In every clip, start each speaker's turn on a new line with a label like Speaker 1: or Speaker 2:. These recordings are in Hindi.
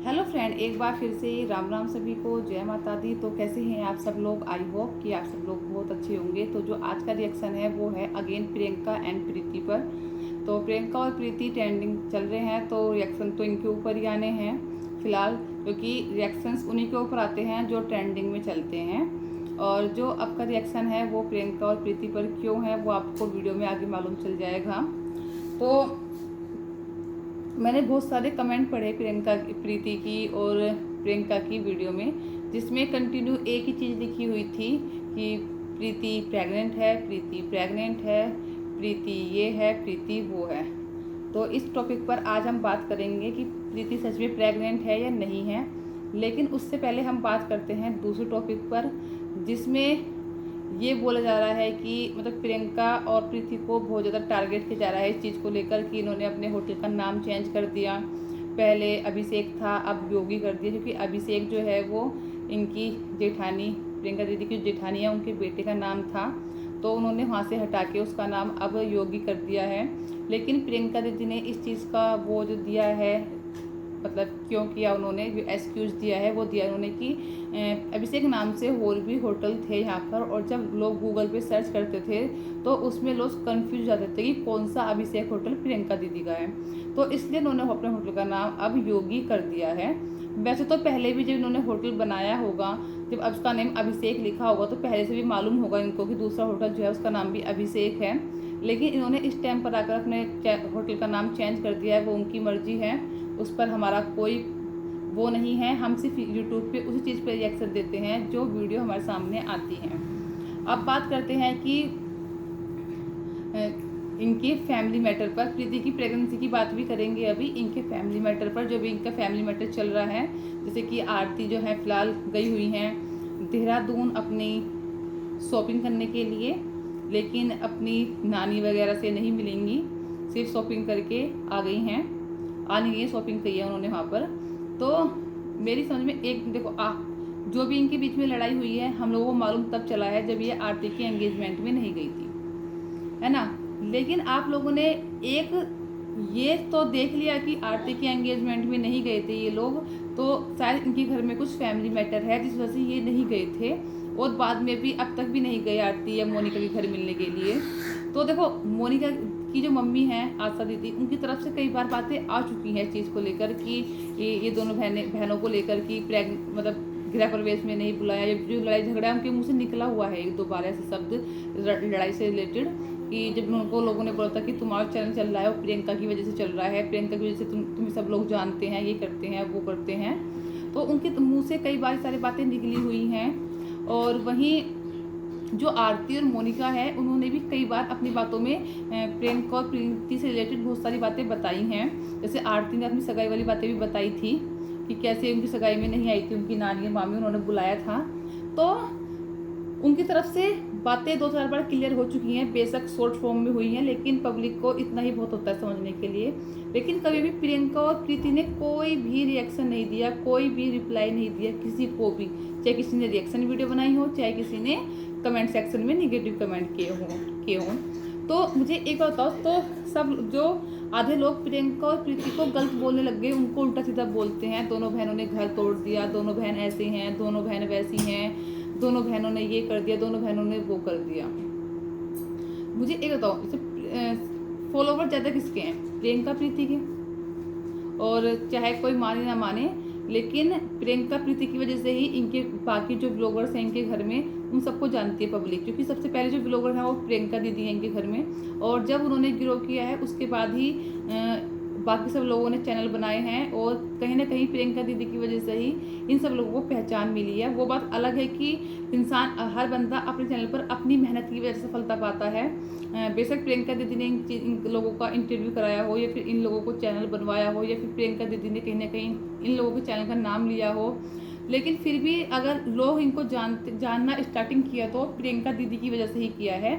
Speaker 1: हेलो फ्रेंड, एक बार फिर से राम राम सभी को, जय माता दी। तो कैसे हैं आप सब लोग? आई होप कि आप सब लोग बहुत अच्छे होंगे। तो जो आज का रिएक्शन है वो है अगेन प्रियंका एंड प्रीति पर। तो प्रियंका और प्रीति ट्रेंडिंग चल रहे हैं, तो रिएक्शन तो इनके ऊपर ही आने हैं फिलहाल, क्योंकि रिएक्शंस उन्हीं के ऊपर आते हैं जो ट्रेंडिंग में चलते हैं। और जो अब का रिएक्शन है वो प्रियंका और प्रीति पर क्यों है वो आपको वीडियो में आगे मालूम चल जाएगा। तो मैंने बहुत सारे कमेंट पढ़े प्रियंका प्रीति की और प्रियंका की वीडियो में, जिसमें कंटिन्यू एक ही चीज़ लिखी हुई थी कि प्रीति प्रेग्नेंट है, प्रीति प्रेग्नेंट है, प्रीति ये है, प्रीति वो है। तो इस टॉपिक पर आज हम बात करेंगे कि प्रीति सच में प्रेग्नेंट है या नहीं है। लेकिन उससे पहले हम बात करते हैं दूसरे टॉपिक पर, जिसमें ये बोला जा रहा है कि मतलब प्रियंका और प्रीति को बहुत ज़्यादा टारगेट किया जा रहा है इस चीज़ को लेकर कि इन्होंने अपने होटल का नाम चेंज कर दिया। पहले अभिषेक था, अब योगी कर दिया, क्योंकि अभिषेक जो है वो इनकी जेठानी, प्रियंका दीदी की जेठानी है, उनके बेटे का नाम था। तो उन्होंने वहाँ से हटा के उसका नाम अब योगी कर दिया है। लेकिन प्रियंका दीदी ने इस चीज़ का वो जो दिया है, मतलब क्यों किया उन्होंने, जो एक्सक्यूज़ दिया है वो दिया उन्होंने कि अभिषेक नाम से और भी होटल थे यहाँ पर, और जब लोग गूगल पे सर्च करते थे तो उसमें लोग कंफ्यूज जाते थे कि कौन सा अभिषेक होटल प्रियंका दीदी का है। तो इसलिए उन्होंने अपने होटल का नाम अब योगी कर दिया है। वैसे तो पहले भी जब इन्होंने होटल बनाया होगा, जब अब उसका नेम अभिषेक लिखा होगा, तो पहले से भी मालूम होगा इनको कि दूसरा होटल जो है उसका नाम भी अभिषेक है। लेकिन इन्होंने इस टाइम पर आकर अपने होटल का नाम चेंज कर दिया है, वो उनकी मर्जी है, उस पर हमारा कोई वो नहीं है। हम सिर्फ यूट्यूब पे उसी चीज़ पे रिएक्शन देते हैं जो वीडियो हमारे सामने आती है। अब बात करते हैं कि इनके फैमिली मैटर पर, प्रीति की प्रेगनेंसी की बात भी करेंगे अभी, इनके फैमिली मैटर पर, जो भी इनका फैमिली मैटर चल रहा है। जैसे कि आरती जो है फिलहाल गई हुई हैं देहरादून अपनी शॉपिंग करने के लिए, लेकिन अपनी नानी वगैरह से नहीं मिलेंगी, सिर्फ शॉपिंग करके आ गई हैं, आ नहीं गई, शॉपिंग की है उन्होंने वहाँ पर। तो मेरी समझ में एक देखो जो भी इनके बीच में लड़ाई हुई है हम लोगों को मालूम तब चला है जब ये आरती की एंगेजमेंट में नहीं गई थी, है ना। लेकिन आप लोगों ने एक ये तो देख लिया कि आरती की एंगेजमेंट में नहीं गए थे ये लोग, तो शायद इनके घर में कुछ फैमिली मैटर है जिस वजह से ये नहीं गए थे, और बाद में भी अब तक भी नहीं गए आरती या मोनिका के घर मिलने के लिए। तो देखो, मोनिका की जो मम्मी हैं आशा दीदी, उनकी तरफ से कई बार बातें आ चुकी हैं इस चीज़ को लेकर कि ये दोनों बहनों को लेकर कि मतलब गृह प्रवेश में नहीं बुलाया, या जो लड़ाई झगड़ा उनके मुंह से निकला हुआ है एक दो बार ऐसे शब्द लड़ाई से रिलेटेड, कि जब उनको लोगों ने बोला था कि तुम्हारा चैनल चल रहा है वो प्रियंका की वजह से चल रहा है, प्रियंका की वजह से तुम्हें सब लोग जानते हैं, ये करते हैं वो करते हैं। तो उनके मुंह से कई बार सारी बातें निकली हुई हैं। और वहीं जो आरती और मोनिका है, उन्होंने भी कई बार अपनी बातों में प्रियंका और प्रीति से रिलेटेड बहुत सारी बातें बताई हैं। जैसे आरती ने अपनी सगाई वाली बातें भी बताई थी कि कैसे उनकी सगाई में नहीं आई थी उनकी नानी और मामी, उन्होंने बुलाया था। तो उनकी तरफ से बातें दो चार बार क्लियर हो चुकी हैं, बेशक शॉर्ट फॉर्म में हुई हैं, लेकिन पब्लिक को इतना ही बहुत होता है समझने के लिए। लेकिन कभी भी प्रियंका और प्रीति ने कोई भी रिएक्शन नहीं दिया, कोई भी रिप्लाई नहीं दिया किसी को भी, चाहे किसी ने रिएक्शन वीडियो बनाई हो, चाहे किसी ने कमेंट सेक्शन में निगेटिव कमेंट किए हों। तो मुझे एक बात बताओ, तो सब जो आधे लोग प्रियंका और प्रीति को गलत बोलने लग गए, उनको उल्टा सीधा बोलते हैं, दोनों बहनों ने घर तोड़ दिया, दोनों बहन ऐसे हैं, दोनों बहन वैसी हैं, दोनों बहनों ने ये कर दिया, दोनों बहनों ने वो कर दिया। मुझे एक बताओ, जैसे फॉलोवर ज़्यादा किसके हैं? प्रियंका प्रीति के। और चाहे कोई माने ना माने, लेकिन प्रियंका प्रीति की वजह से ही इनके बाकी जो ब्लॉगर्स हैं इनके घर में, उन सबको जानती है पब्लिक, क्योंकि सबसे पहले जो ब्लॉगर हैं वो प्रियंका दीदी हैं इनके घर में। और जब उन्होंने गिरो किया है उसके बाद ही बाकी सब लोगों ने चैनल बनाए हैं, और कहीं ना कहीं प्रियंका दीदी की वजह से ही इन सब लोगों को पहचान मिली है। वो बात अलग है कि इंसान, हर बंदा अपने चैनल पर अपनी मेहनत की वजह से सफलता पाता है। बेशक प्रियंका दीदी ने इन लोगों का इंटरव्यू कराया हो, या फिर इन लोगों को चैनल बनवाया हो, या फिर प्रियंका दीदी ने कहीं ना कहीं इन लोगों के चैनल का नाम लिया हो, लेकिन फिर भी अगर लोग इनको जानना स्टार्टिंग किया तो प्रियंका दीदी की वजह से ही किया है।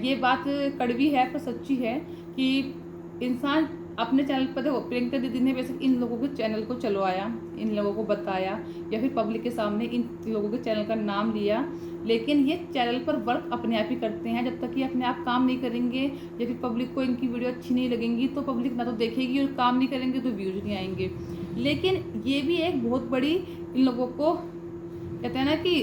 Speaker 1: ये बात कड़वी है पर सच्ची है कि इंसान अपने चैनल पर, देखो प्रियंका दीदी ने वैसे इन लोगों के चैनल को चलवाया, इन लोगों को बताया, या फिर पब्लिक के सामने इन लोगों के चैनल का नाम लिया, लेकिन ये चैनल पर वर्क अपने आप ही करते हैं। जब तक ये अपने आप काम नहीं करेंगे, या फिर पब्लिक को इनकी वीडियो अच्छी नहीं लगेंगी, तो पब्लिक ना तो देखेगी, और काम नहीं करेंगे तो व्यूज नहीं आएंगे। लेकिन ये भी एक बहुत बड़ी इन लोगों को कहते हैं ना कि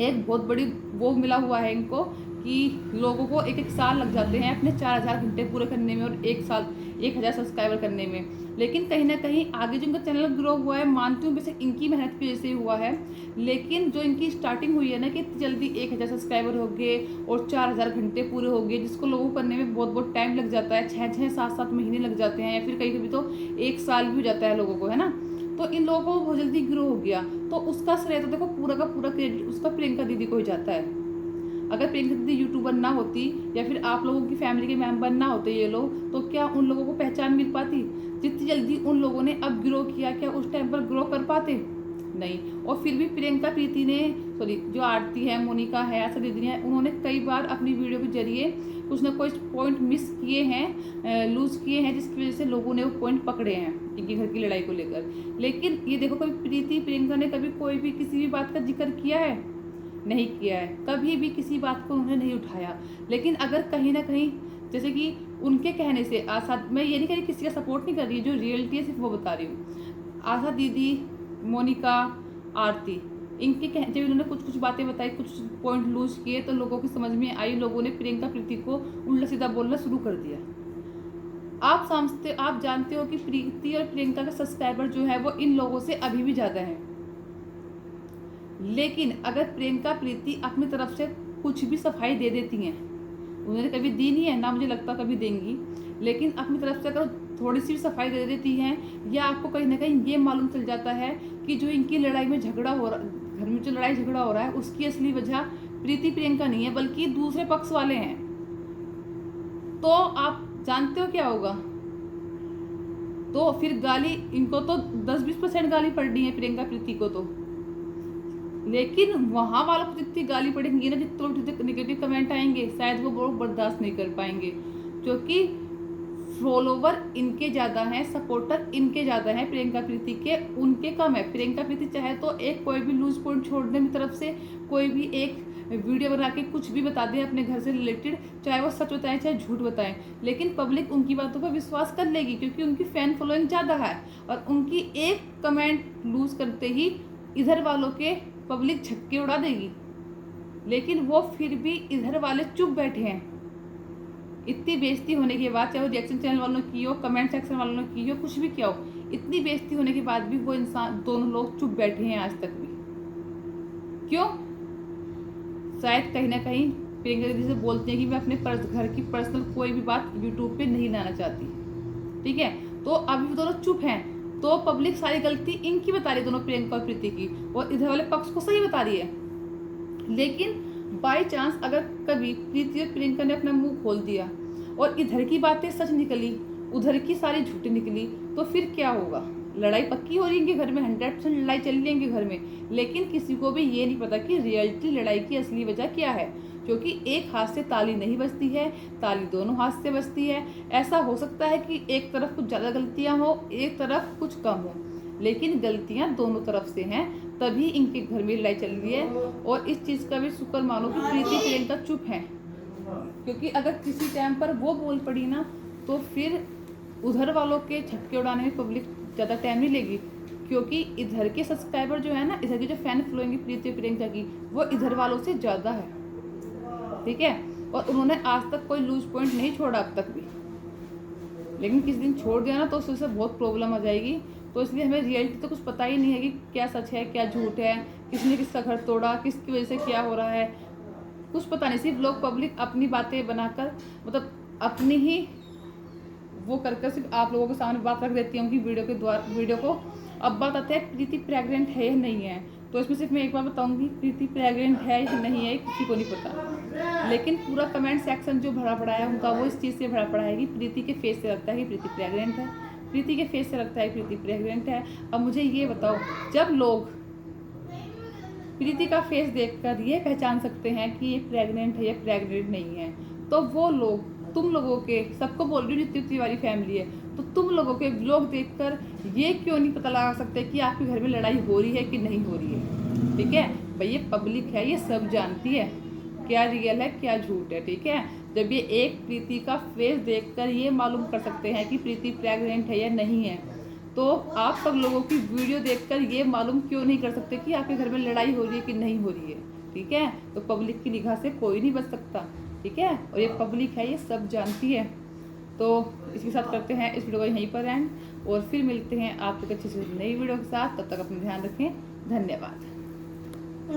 Speaker 1: एक बहुत बड़ी वो मिला हुआ है इनको कि लोगों को एक एक साल लग जाते हैं अपने 4000 घंटे पूरे करने में और एक साल 1000 सब्सक्राइबर करने में। लेकिन कहीं ना कहीं आगे जो इनका चैनल ग्रो हुआ है, मानती हूँ वैसे इनकी मेहनत की वजह से हुआ है, लेकिन जो इनकी स्टार्टिंग हुई है ना कि इतनी जल्दी 1000 सब्सक्राइबर हो गए और 4000 घंटे पूरे हो गए, जिसको लोगों को करने में बहुत बहुत टाइम लग जाता है, 6-7 महीने लग जाते हैं या फिर कभी कभी तो 1 साल भी हो जाता है लोगों को, है ना। तो इन लोगों को बहुत जल्दी ग्रो हो गया, तो उसका श्रेय तो देखो पूरा का पूरा क्रेडिट उसका प्रियंका दीदी को ही जाता है। अगर प्रियंका दीदी यूट्यूबर ना होती या फिर आप लोगों की फैमिली के मेंबर ना होते ये लोग, तो क्या उन लोगों को पहचान मिल पाती? जितनी जल्दी उन लोगों ने अब ग्रो किया, क्या उस टाइम पर ग्रो कर पाते? नहीं। और फिर भी प्रियंका प्रीति ने, सॉरी, जो आरती है, मोनिका है, आशा दीदी है, उन्होंने कई बार अपनी वीडियो के जरिए कुछ ना कुछ पॉइंट मिस किए हैं, लूज किए हैं, जिसकी वजह से लोगों ने वो पॉइंट पकड़े हैं इनके घर की लड़ाई को लेकर। लेकिन ये देखो, कभी प्रीति प्रियंका ने कभी कोई भी किसी भी बात का जिक्र किया है? नहीं किया है, कभी भी किसी बात को उन्होंने नहीं उठाया। लेकिन अगर कहीं ना कहीं, जैसे कि उनके कहने से आशा, मैं ये नहीं कह रही किसी का सपोर्ट नहीं कर रही, जो रियलिटी है सिर्फ वो बता रही हूँ। आशा दीदी, मोनिका, आरती, इनके जब इन्होंने कुछ कुछ बातें बताई, कुछ पॉइंट लूज किए, तो लोगों की समझ में आई, लोगों ने प्रियंका प्रीति को उल्टा सीधा बोलना शुरू कर दिया। आप जानते हो कि प्रीति और प्रियंका का सब्सक्राइबर जो है वो इन लोगों से अभी भी ज़्यादा है। लेकिन अगर प्रियंका प्रीति अपनी तरफ से कुछ भी सफाई दे देती हैं, उन्होंने कभी दी नहीं है, ना मुझे लगता कभी देंगी, लेकिन अपनी तरफ से अगर थोड़ी सी भी सफाई दे देती हैं, या आपको कहीं ना कहीं ये मालूम चल जाता है कि जो इनकी लड़ाई में झगड़ा हो रहा, घर में जो लड़ाई झगड़ा हो रहा है, उसकी असली वजह प्रीति प्रियंका नहीं है बल्कि दूसरे पक्ष वाले हैं, तो आप जानते हो क्या होगा? तो फिर गाली, इनको तो 10-20% गाली पड़ रही है प्रियंका प्रीति को तो, लेकिन वहाँ वालों को जितनी गाली पड़ेंगी ना, जितने नेगेटिव कमेंट आएंगे, शायद वो बर्दाश्त नहीं कर पाएंगे, क्योंकि फॉलोवर इनके ज़्यादा हैं, सपोर्टर इनके ज़्यादा हैं, प्रियंका प्रीति के उनके कम है। प्रियंका प्रीति चाहे तो एक कोई भी लूज पॉइंट छोड़ने की तरफ से कोई भी एक वीडियो बना के कुछ भी बता दें अपने घर से रिलेटेड, चाहे वो सच बताएं चाहे झूठ बताएं, लेकिन पब्लिक उनकी बातों पर विश्वास कर लेगी, क्योंकि उनकी फैन फॉलोइंग ज़्यादा है। और उनकी एक कमेंट लूज करते ही इधर वालों के पब्लिक छक्के उड़ा देगी, लेकिन वो फिर भी इधर वाले चुप बैठे हैं। इतनी बेइज्जती होने के बाद, चाहे वो रिएक्शन चैनल वालों ने की हो, कमेंट सेक्शन वालों ने की हो, कुछ भी किया हो, इतनी बेइज्जती होने के बाद भी वो इंसान, दोनों लोग चुप बैठे हैं आज तक भी। क्यों? शायद कहीं ना कहीं प्रियंका दीदी से बोलते हैं कि मैं अपने घर की पर्सनल कोई भी बात यूट्यूब पे नहीं लाना चाहती, ठीक है। तो अभी वो दोनों चुप हैं, तो पब्लिक सारी गलती इनकी बता रही है, दोनों प्रियंका और प्रीति की, और इधर वाले पक्ष को सही बता रही है। लेकिन बाई चांस अगर कभी प्रीति और प्रियंका ने अपना मुंह खोल दिया और इधर की बातें सच निकली, उधर की सारी झूठी निकली, तो फिर क्या होगा? लड़ाई पक्की हो रही है घर में, 100% लड़ाई चल रही है घर में, लेकिन किसी को भी ये नहीं पता कि रियलिटी लड़ाई की असली वजह क्या है, क्योंकि एक हाथ से ताली नहीं बजती है, ताली दोनों हाथ से बजती है। ऐसा हो सकता है कि एक तरफ कुछ ज़्यादा गलतियां हो, एक तरफ कुछ कम हो, लेकिन गलतियां दोनों तरफ से हैं, तभी इनके घर में लड़ाई चल रही है। और इस चीज़ का भी शुक्र मानो कि प्रीति प्रियंका चुप हैं, क्योंकि अगर किसी टाइम पर वो बोल पड़ी ना, तो फिर उधर वालों के छक्के उड़ाने में पब्लिक ज़्यादा टाइम नहीं लेगी, क्योंकि इधर के सब्सक्राइबर जो है ना, इधर की जो फैन फॉलोइंग प्रीति प्रियंका की, वो इधर वालों से ज़्यादा है, ठीक है। और उन्होंने आज तक कोई लूज पॉइंट नहीं छोड़ा अब तक भी, लेकिन किसी दिन छोड़ दिया ना तो उससे बहुत प्रॉब्लम आ जाएगी। तो इसलिए हमें रियलिटी तो कुछ पता ही नहीं है कि क्या सच है क्या झूठ है, किसने किसका घर तोड़ा, किसकी वजह से क्या हो रहा है, कुछ पता नहीं। सिर्फ लोग पब्लिक अपनी बातें बनाकर, मतलब अपनी ही वो कर सिर्फ आप लोगों के सामने बात रख देती है उनकी वीडियो को। अब बात आती है प्रीति प्रेग्नेंट है या नहीं है, तो इसमें सिर्फ मैं एक बार बताऊंगी, प्रीति प्रेग्नेंट है या नहीं है किसी को नहीं पता, लेकिन पूरा कमेंट सेक्शन जो भरा पड़ा है उनका, वो इस चीज़ से भरा पड़ा है कि प्रीति के फेस से लगता है कि प्रीति प्रेग्नेंट है, प्रीति के फेस से लगता है प्रीति प्रेग्नेंट है। अब मुझे ये बताओ, जब लोग प्रीति का फेस देखकर ये पहचान सकते हैं कि ये प्रेग्नेंट है या प्रेग्नेंट नहीं है, तो वो लोग, तुम लोगों के, सबको बोल रही हूँ जितनी तिवारी फैमिली है, तो तुम लोगों के व्लॉग देखकर ये क्यों नहीं पता लगा सकते कि आपके घर में लड़ाई हो रही है कि नहीं हो रही है, ठीक है भाई। ये पब्लिक है, ये सब जानती है क्या रियल है क्या झूठ है, ठीक है। जब ये एक प्रीति का फेस देखकर ये मालूम कर सकते हैं कि प्रीति प्रेग्नेंट है या नहीं है, तो आप सब लोगों की वीडियो देखकर ये मालूम क्यों नहीं कर सकते कि आपके घर में लड़ाई हो रही है कि नहीं हो रही है। ठीक है, तो पब्लिक की निगाह से कोई नहीं बच सकता। ठीक है, और ये पब्लिक है, ये सब जानती है। तो इसके साथ करते हैं इस वीडियो को यहीं पर एंड, और फिर मिलते हैं आपको अच्छी से नई वीडियो के साथ। तब तक अपना ध्यान रखें। धन्यवाद।